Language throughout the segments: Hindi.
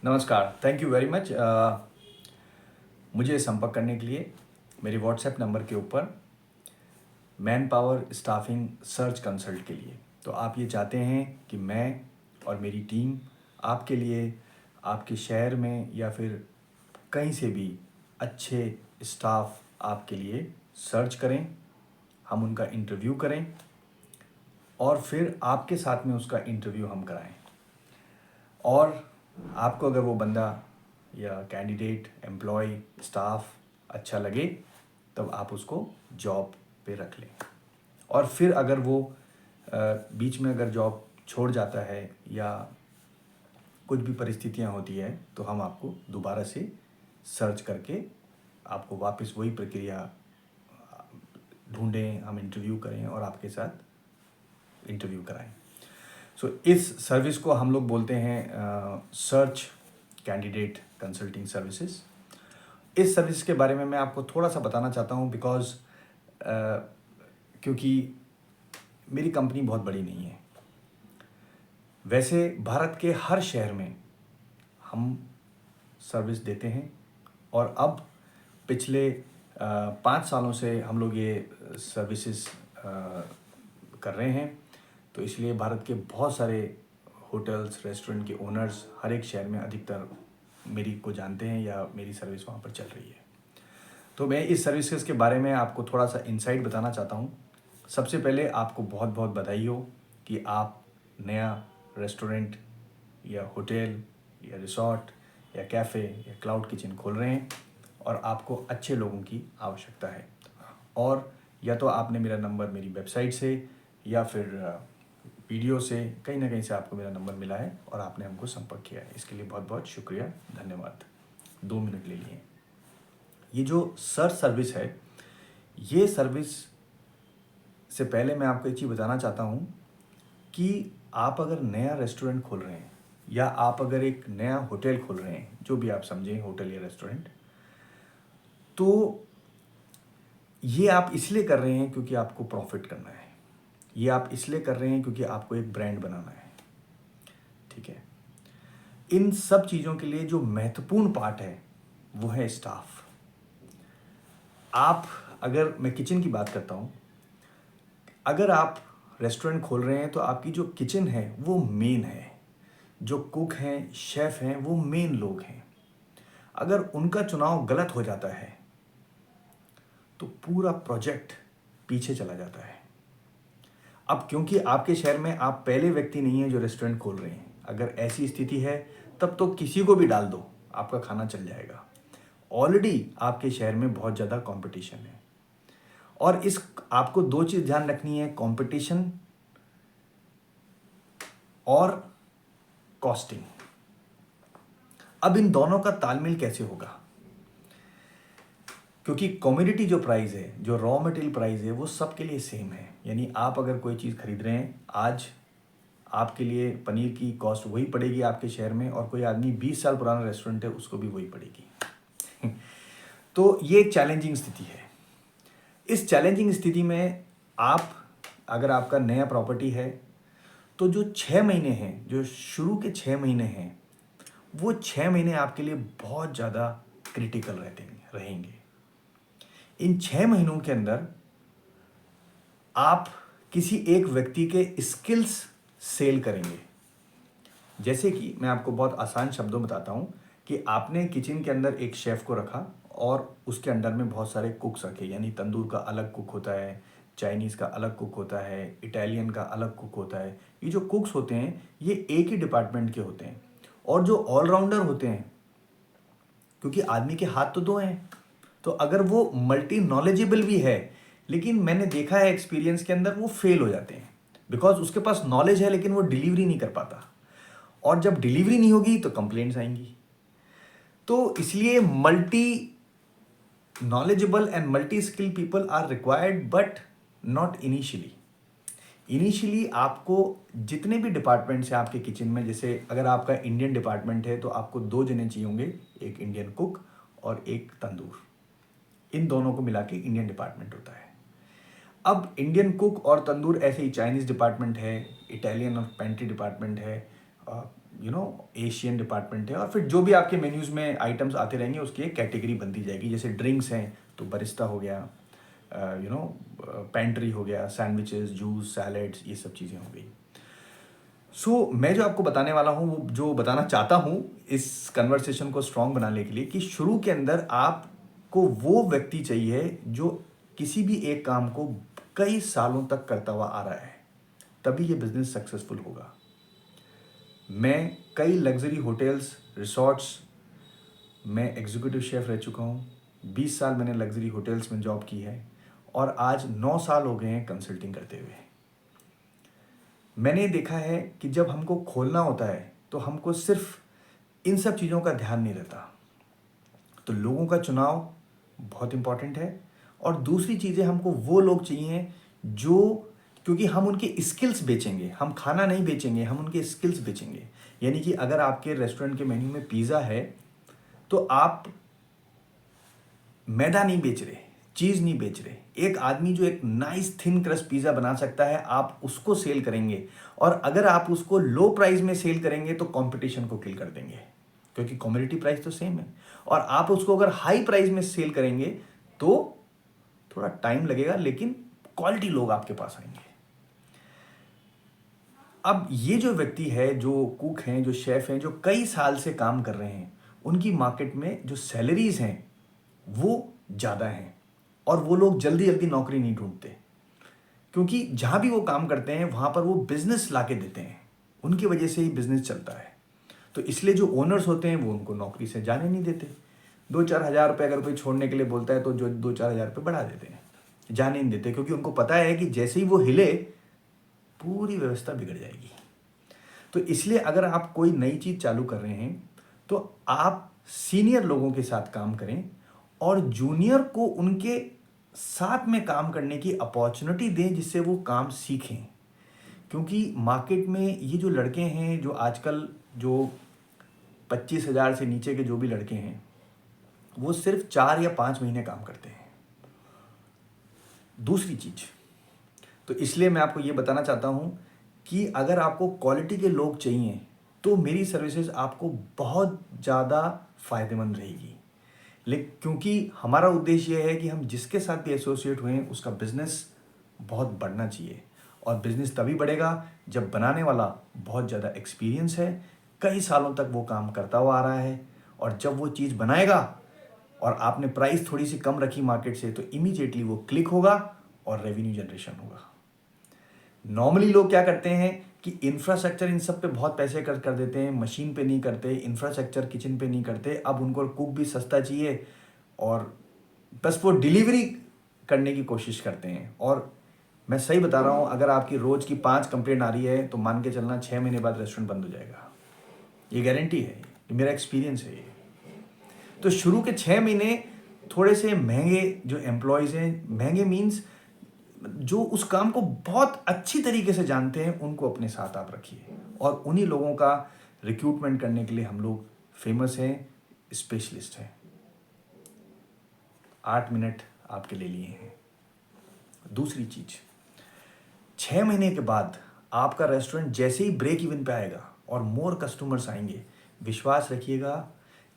नमस्कार, थैंक यू वेरी मच। मुझे संपर्क करने के लिए मेरे व्हाट्सएप नंबर के ऊपर man power staffing search consult के लिए, तो आप ये चाहते हैं कि मैं और मेरी टीम आपके लिए आपके शहर में या फिर कहीं से भी अच्छे स्टाफ आपके लिए सर्च करें, हम उनका इंटरव्यू करें और फिर आपके साथ में उसका इंटरव्यू हम कराएं। और आपको अगर वो बंदा या कैंडिडेट, एम्प्लॉय, स्टाफ अच्छा लगे तब आप उसको जॉब पे रख लें। और फिर अगर वो बीच में अगर जॉब छोड़ जाता है या कुछ भी परिस्थितियां होती है तो हम आपको दोबारा से सर्च करके आपको वापस वही प्रक्रिया ढूंढें, हम इंटरव्यू करें और आपके साथ इंटरव्यू कराएं। इस सर्विस को हम लोग बोलते हैं सर्च कैंडिडेट कंसल्टिंग सर्विसेज। इस सर्विस के बारे में मैं आपको थोड़ा सा बताना चाहता हूँ बिकॉज़ क्योंकि मेरी कंपनी बहुत बड़ी नहीं है। वैसे भारत के हर शहर में हम सर्विस देते हैं और अब पिछले 5 सालों से हम लोग ये सर्विसेज कर रहे हैं। तो इसलिए भारत के बहुत सारे होटल्स, रेस्टोरेंट के ओनर्स हर एक शहर में अधिकतर मेरी को जानते हैं या मेरी सर्विस वहाँ पर चल रही है। तो मैं इस सर्विसेज के बारे में आपको थोड़ा सा इंसाइट बताना चाहता हूँ। सबसे पहले आपको बहुत बहुत बधाई हो कि आप नया रेस्टोरेंट या होटल या रिसॉर्ट या कैफ़े या क्लाउड किचन खोल रहे हैं और आपको अच्छे लोगों की आवश्यकता है। और या तो आपने मेरा नंबर मेरी वेबसाइट से या फिर वीडियो से कहीं ना कहीं से आपको मेरा नंबर मिला है और आपने हमको संपर्क किया है। इसके लिए बहुत बहुत शुक्रिया, धन्यवाद। 2 मिनट ले लिए। ये जो सर्च सर्विस है, ये सर्विस से पहले मैं आपको एक चीज़ बताना चाहता हूँ कि आप अगर नया रेस्टोरेंट खोल रहे हैं या आप अगर एक नया होटल खोल रहे हैं, जो भी आप समझें होटल या रेस्टोरेंट, तो ये आप इसलिए कर रहे हैं क्योंकि आपको प्रॉफिट करना है। ये आप इसलिए कर रहे हैं क्योंकि आपको एक ब्रांड बनाना है। ठीक है। इन सब चीज़ों के लिए जो महत्वपूर्ण पार्ट है वो है स्टाफ। आप, अगर मैं किचन की बात करता हूँ, अगर आप रेस्टोरेंट खोल रहे हैं तो आपकी जो किचन है वो मेन है। जो कुक हैं, शेफ़ हैं, वो मेन लोग हैं। अगर उनका चुनाव गलत हो जाता है तो पूरा प्रोजेक्ट पीछे चला जाता है। अब क्योंकि आपके शहर में आप पहले व्यक्ति नहीं हैं जो रेस्टोरेंट खोल रहे हैं, अगर ऐसी स्थिति है तब तो किसी को भी डाल दो, आपका खाना चल जाएगा। ऑलरेडी आपके शहर में बहुत ज़्यादा कंपटीशन है और इस आपको 2 चीज़ ध्यान रखनी है, कंपटीशन और कॉस्टिंग। अब इन दोनों का तालमेल कैसे होगा? क्योंकि कमोडिटी जो प्राइस है, जो रॉ मटेरियल प्राइस है, वो सबके लिए सेम है। यानी आप अगर कोई चीज़ खरीद रहे हैं आज, आपके लिए पनीर की कॉस्ट वही पड़ेगी आपके शहर में, और कोई आदमी 20 साल पुराना रेस्टोरेंट है उसको भी वही पड़ेगी। तो ये एक चैलेंजिंग स्थिति है। इस चैलेंजिंग स्थिति में आप, अगर आपका नया प्रॉपर्टी है तो जो 6 महीने हैं, जो शुरू के 6 महीने हैं, वो 6 महीने आपके लिए बहुत ज़्यादा क्रिटिकल रहेंगे। इन 6 महीनों के अंदर आप किसी एक व्यक्ति के स्किल्स सेल करेंगे। जैसे कि मैं आपको बहुत आसान शब्दों में बताता हूँ कि आपने किचन के अंदर एक शेफ़ को रखा और उसके अंडर में बहुत सारे कुक्स रखे, यानी तंदूर का अलग कुक होता है, चाइनीज़ का अलग कुक होता है, इटालियन का अलग कुक होता है। ये जो कुक्स होते हैं ये एक ही डिपार्टमेंट के होते हैं। और जो ऑलराउंडर होते हैं, क्योंकि आदमी के हाथ तो 2 हैं, तो अगर वो मल्टी नॉलेजेबल भी है, लेकिन मैंने देखा है एक्सपीरियंस के अंदर वो फेल हो जाते हैं बिकॉज उसके पास नॉलेज है लेकिन वो डिलीवरी नहीं कर पाता, और जब डिलीवरी नहीं होगी तो कंप्लेंट्स आएंगी। तो इसलिए multi knowledgeable and multi skill people are required, but not initially. Initially आपको जितने भी डिपार्टमेंट्स हैं आपके किचन में, जैसे अगर आपका इंडियन डिपार्टमेंट है तो आपको 2 जने चाहिए होंगे, एक इंडियन कुक और एक तंदूर। इन दोनों को मिला के इंडियन डिपार्टमेंट होता है। अब इंडियन कुक और तंदूर, ऐसे ही चाइनीज़ डिपार्टमेंट है, इटालियन और पेंट्री डिपार्टमेंट है, एशियन डिपार्टमेंट है, और फिर जो भी आपके मेन्यूज़ में आइटम्स आते रहेंगे उसकी एक कैटेगरी बनती जाएगी। जैसे ड्रिंक्स हैं तो बरिस्ता हो गया, पेंट्री हो गया, सैंडविचेस, जूस, सैलेड्स, ये सब चीज़ें हो गई। मैं जो आपको बताने वाला हूँ, वो जो बताना चाहता हूँ इस कन्वर्सेशन को स्ट्रॉन्ग बनाने के लिए, कि शुरू के अंदर आपको वो व्यक्ति चाहिए जो किसी भी एक काम को कई सालों तक करता हुआ आ रहा है, तभी ये बिजनेस सक्सेसफुल होगा। मैं कई लग्जरी होटल्स, रिसॉर्ट्स में एग्जीक्यूटिव शेफ़ रह चुका हूँ। 20 साल मैंने लग्जरी होटल्स में जॉब की है, और आज 9 साल हो गए हैं कंसल्टिंग करते हुए। मैंने देखा है कि जब हमको खोलना होता है तो हमको सिर्फ इन सब चीज़ों का ध्यान नहीं रहता। तो लोगों का चुनाव बहुत इम्पॉर्टेंट है, और दूसरी चीज़ें हमको वो लोग चाहिए जो, क्योंकि हम उनके स्किल्स बेचेंगे, हम खाना नहीं बेचेंगे, हम उनके स्किल्स बेचेंगे। यानी कि अगर आपके रेस्टोरेंट के मेन्यू में पिज़्ज़ा है तो आप मैदा नहीं बेच रहे, चीज़ नहीं बेच रहे। एक आदमी जो एक नाइस थिन क्रस्ट पिज़्ज़ा बना सकता है, आप उसको सेल करेंगे, और अगर आप उसको लो प्राइस में सेल करेंगे तो कंपटीशन को किल कर देंगे, क्योंकि कमोडिटी प्राइस तो सेम है। और आप उसको अगर हाई प्राइस में सेल करेंगे तो थोड़ा टाइम लगेगा, लेकिन क्वालिटी लोग आपके पास आएंगे। अब ये जो व्यक्ति है, जो कुक हैं, जो शेफ़ हैं, जो कई साल से काम कर रहे हैं, उनकी मार्केट में जो सैलरीज हैं वो ज़्यादा हैं, और वो लोग जल्दी जल्दी नौकरी नहीं ढूंढते, क्योंकि जहाँ भी वो काम करते हैं वहाँ पर वो बिजनेस ला के देते हैं, उनकी वजह से ही बिजनेस चलता है। तो इसलिए जो ओनर्स होते हैं वो उनको नौकरी से जाने नहीं देते। 2-4 हज़ार रुपये अगर कोई छोड़ने के लिए बोलता है तो जो 2-4 हज़ार रुपये बढ़ा देते हैं, जाने नहीं देते, क्योंकि उनको पता है कि जैसे ही वो हिले पूरी व्यवस्था बिगड़ जाएगी। तो इसलिए अगर आप कोई नई चीज़ चालू कर रहे हैं तो आप सीनियर लोगों के साथ काम करें, और जूनियर को उनके साथ में काम करने की अपॉर्चुनिटी दें, जिससे वो काम सीखें। क्योंकि मार्केट में ये जो लड़के हैं, जो आजकल जो 25,000 से नीचे के जो भी लड़के हैं, वो सिर्फ 4 या 5 महीने काम करते हैं। दूसरी चीज़, तो इसलिए मैं आपको ये बताना चाहता हूँ कि अगर आपको क्वालिटी के लोग चाहिए तो मेरी सर्विसेज आपको बहुत ज़्यादा फ़ायदेमंद रहेगी। लेकिन क्योंकि हमारा उद्देश्य ये है कि हम जिसके साथ भी एसोसिएट हुए हैं उसका बिज़नेस बहुत बढ़ना चाहिए, और बिज़नेस तभी बढ़ेगा जब बनाने वाला बहुत ज़्यादा एक्सपीरियंस है, कई सालों तक वो काम करता हुआ आ रहा है, और जब वो चीज़ बनाएगा और आपने प्राइस थोड़ी सी कम रखी मार्केट से, तो इमीडिएटली वो क्लिक होगा और रेवेन्यू जनरेशन होगा। नॉर्मली लोग क्या करते हैं कि इंफ्रास्ट्रक्चर इन सब पे बहुत पैसे खर्च कर देते हैं, मशीन पे नहीं करते, इंफ्रास्ट्रक्चर किचन पे नहीं करते। अब उनको कुक भी सस्ता चाहिए, और बस वो डिलीवरी करने की कोशिश करते हैं। और मैं सही बता रहा हूँ, अगर आपकी रोज़ की 5 कंप्लेंट आ रही है तो मान के चलना 6 महीने बाद रेस्टोरेंट बंद हो जाएगा। ये गारंटी है, ये मेरा एक्सपीरियंस है ये। तो शुरू के 6 महीने थोड़े से महंगे जो एम्प्लॉयज़ हैं, महंगे मीन्स जो उस काम को बहुत अच्छी तरीके से जानते हैं, उनको अपने साथ आप रखिए, और उन्हीं लोगों का रिक्रूटमेंट करने के लिए हम लोग फेमस हैं, स्पेशलिस्ट हैं। 8 मिनट आपके ले लिए हैं। दूसरी चीज़, 6 महीने के बाद आपका रेस्टोरेंट जैसे ही ब्रेक इवन पे आएगा और मोर कस्टमर्स आएंगे, विश्वास रखिएगा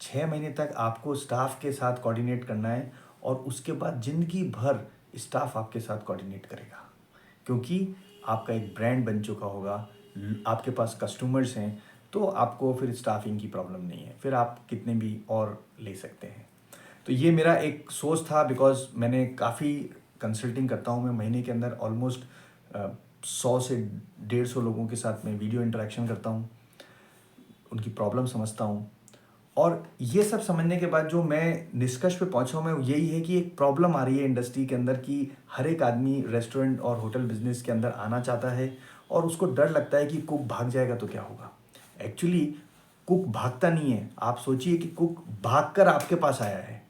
6 महीने तक आपको स्टाफ के साथ कोऑर्डिनेट करना है, और उसके बाद ज़िंदगी भर स्टाफ आपके साथ कोऑर्डिनेट करेगा, क्योंकि आपका एक ब्रांड बन चुका होगा, आपके पास कस्टमर्स हैं, तो आपको फिर स्टाफिंग की प्रॉब्लम नहीं है, फिर आप कितने भी और ले सकते हैं। तो ये मेरा एक सोच था, बिकॉज मैंने काफ़ी कंसल्टिंग करता हूँ, मैं महीने के अंदर ऑलमोस्ट 100 से 150 लोगों के साथ मैं वीडियो इंटरेक्शन करता हूँ, उनकी प्रॉब्लम समझता हूँ, और ये सब समझने के बाद जो मैं निष्कर्ष पे पहुंचा हूँ मैं, यही है कि एक प्रॉब्लम आ रही है इंडस्ट्री के अंदर कि हर एक आदमी रेस्टोरेंट और होटल बिजनेस के अंदर आना चाहता है, और उसको डर लगता है कि कुक भाग जाएगा तो क्या होगा। एक्चुअली कुक भागता नहीं है, आप सोचिए कि कुक भागकर आपके पास आया है,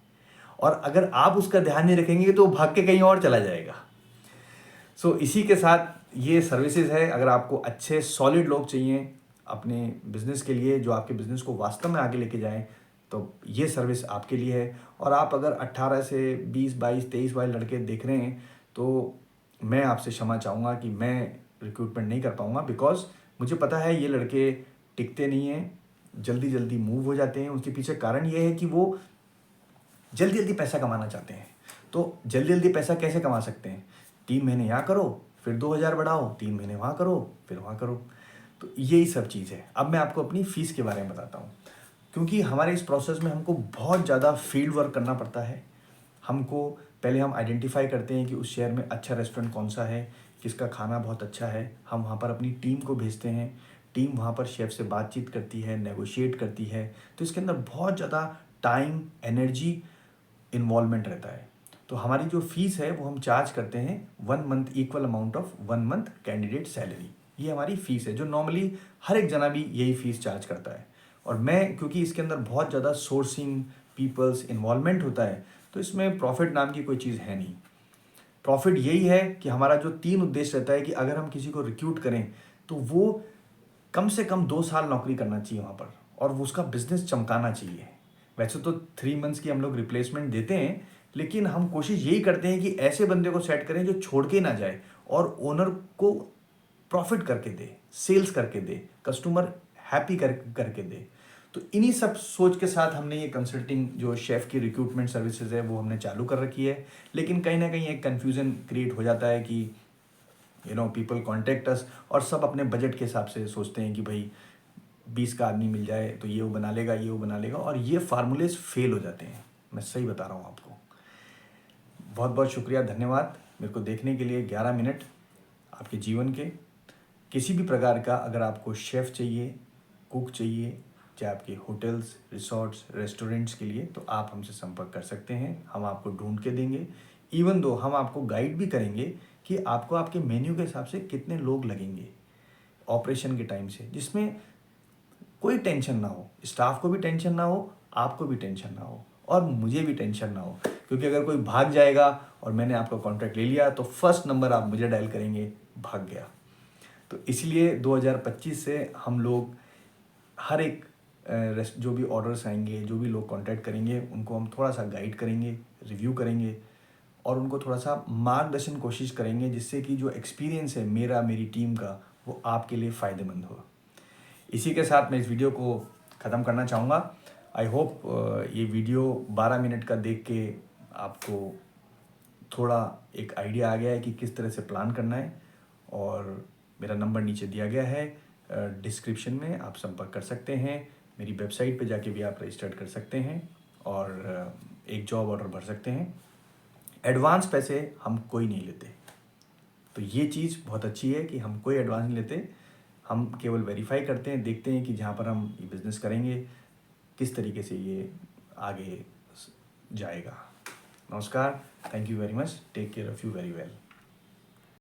और अगर आप उसका ध्यान नहीं रखेंगे तो भाग के कहीं और चला जाएगा। इसी के साथ ये सर्विसेज है, अगर आपको अच्छे सॉलिड लोग चाहिए अपने बिज़नेस के लिए, जो आपके बिज़नेस को वास्तव में आगे लेके जाएं, तो ये सर्विस आपके लिए है। और आप अगर 18 से 20, 22, 23 वाले लड़के देख रहे हैं तो मैं आपसे क्षमा चाहूँगा कि मैं रिक्रूटमेंट नहीं कर पाऊँगा, बिकॉज मुझे पता है ये लड़के टिकते नहीं हैं, जल्दी जल्दी मूव हो जाते हैं। उसके पीछे कारण ये है कि वो जल्दी जल्दी पैसा कमाना चाहते हैं। तो जल्दी जल्दी पैसा कैसे कमा सकते हैं? 3 महीने यहाँ करो, फिर 2000 बढ़ाओ, 3 महीने वहाँ करो, फिर वहाँ करो। तो यही सब चीज़ है। अब मैं आपको अपनी फ़ीस के बारे में बताता हूँ, क्योंकि हमारे इस प्रोसेस में हमको बहुत ज़्यादा फील्ड वर्क करना पड़ता है। हमको पहले हम आइडेंटिफाई करते हैं कि उस शहर में अच्छा रेस्टोरेंट कौन सा है, किसका खाना बहुत अच्छा है। हम वहाँ पर अपनी टीम को भेजते हैं, टीम वहाँ पर शेफ़ से बातचीत करती है, नेगोशिएट करती है। तो इसके अंदर बहुत ज़्यादा टाइम, एनर्जी, इन्वॉल्वमेंट रहता है। तो हमारी जो फ़ीस है वो हम चार्ज करते हैं 1 month, equal amount of 1 month candidate salary. ये हमारी फ़ीस है, जो नॉर्मली हर एक जना भी यही फ़ीस चार्ज करता है। और मैं, क्योंकि इसके अंदर बहुत ज़्यादा सोर्सिंग, पीपल्स इन्वॉल्वमेंट होता है, तो इसमें प्रॉफिट नाम की कोई चीज़ है नहीं। प्रॉफिट यही है कि हमारा जो 3 उद्देश्य रहता है कि अगर हम किसी को रिक्रूट करें तो वो कम से कम 2 साल नौकरी करना चाहिए वहाँ पर, और वो उसका बिजनेस चमकाना चाहिए। वैसे तो 3 मंथ्स की हम लोग रिप्लेसमेंट देते हैं, लेकिन हम कोशिश यही करते हैं कि ऐसे बंदे को सेट करें जो छोड़ के ना जाए और ओनर को प्रॉफिट करके दे, सेल्स करके दे, कस्टमर हैप्पी करके दे। तो इन्हीं सब सोच के साथ हमने ये कंसल्टिंग जो शेफ़ की रिक्रूटमेंट सर्विसेज है वो हमने चालू कर रखी है। लेकिन कहीं ना कहीं एक कन्फ्यूज़न क्रिएट हो जाता है कि पीपल कॉन्टेक्ट अस और सब अपने बजट के हिसाब से सोचते हैं कि भाई 20 का आदमी मिल जाए तो ये वो बना लेगा, ये वो बना लेगा, और ये फार्मूलेज फेल हो जाते हैं। मैं सही बता रहा हूँ आपको। बहुत बहुत शुक्रिया, धन्यवाद मेरे को देखने के लिए। 11 मिनट आपके जीवन के किसी भी प्रकार का, अगर आपको शेफ़ चाहिए, कुक चाहिए, चाहे आपके होटल्स, रिसॉर्ट्स, रेस्टोरेंट्स के लिए, तो आप हमसे संपर्क कर सकते हैं। हम आपको ढूंढ के देंगे। इवन दो हम आपको गाइड भी करेंगे कि आपको आपके मेन्यू के हिसाब से कितने लोग लगेंगे ऑपरेशन के टाइम से, जिसमें कोई टेंशन ना हो, स्टाफ को भी टेंशन ना हो, आपको भी टेंशन ना हो, और मुझे भी टेंशन ना हो। क्योंकि अगर कोई भाग जाएगा और मैंने आपका कॉन्ट्रैक्ट ले लिया तो फर्स्ट नंबर आप मुझे डायल करेंगे, भाग गया। तो इसलिए 2025 से हम लोग हर एक जो भी ऑर्डर्स आएंगे, जो भी लोग कांटेक्ट करेंगे, उनको हम थोड़ा सा गाइड करेंगे, रिव्यू करेंगे, और उनको थोड़ा सा मार्गदर्शन कोशिश करेंगे, जिससे कि जो एक्सपीरियंस है मेरा, मेरी टीम का, वो आपके लिए फ़ायदेमंद हो। इसी के साथ मैं इस वीडियो को ख़त्म करना चाहूँगा। आई होप ये वीडियो 12 मिनट का देख के आपको थोड़ा एक आइडिया आ गया है कि किस तरह से प्लान करना है। और मेरा नंबर नीचे दिया गया है डिस्क्रिप्शन में, आप संपर्क कर सकते हैं। मेरी वेबसाइट पे जाके भी आप रजिस्टर कर सकते हैं और एक जॉब ऑर्डर भर सकते हैं। एडवांस पैसे हम कोई नहीं लेते, तो ये चीज़ बहुत अच्छी है कि हम कोई एडवांस नहीं लेते। हम केवल वेरीफाई करते हैं, देखते हैं कि जहाँ पर हम ये बिज़नेस करेंगे किस तरीके से ये आगे जाएगा। नमस्कार, thank you very much, take care of you very well.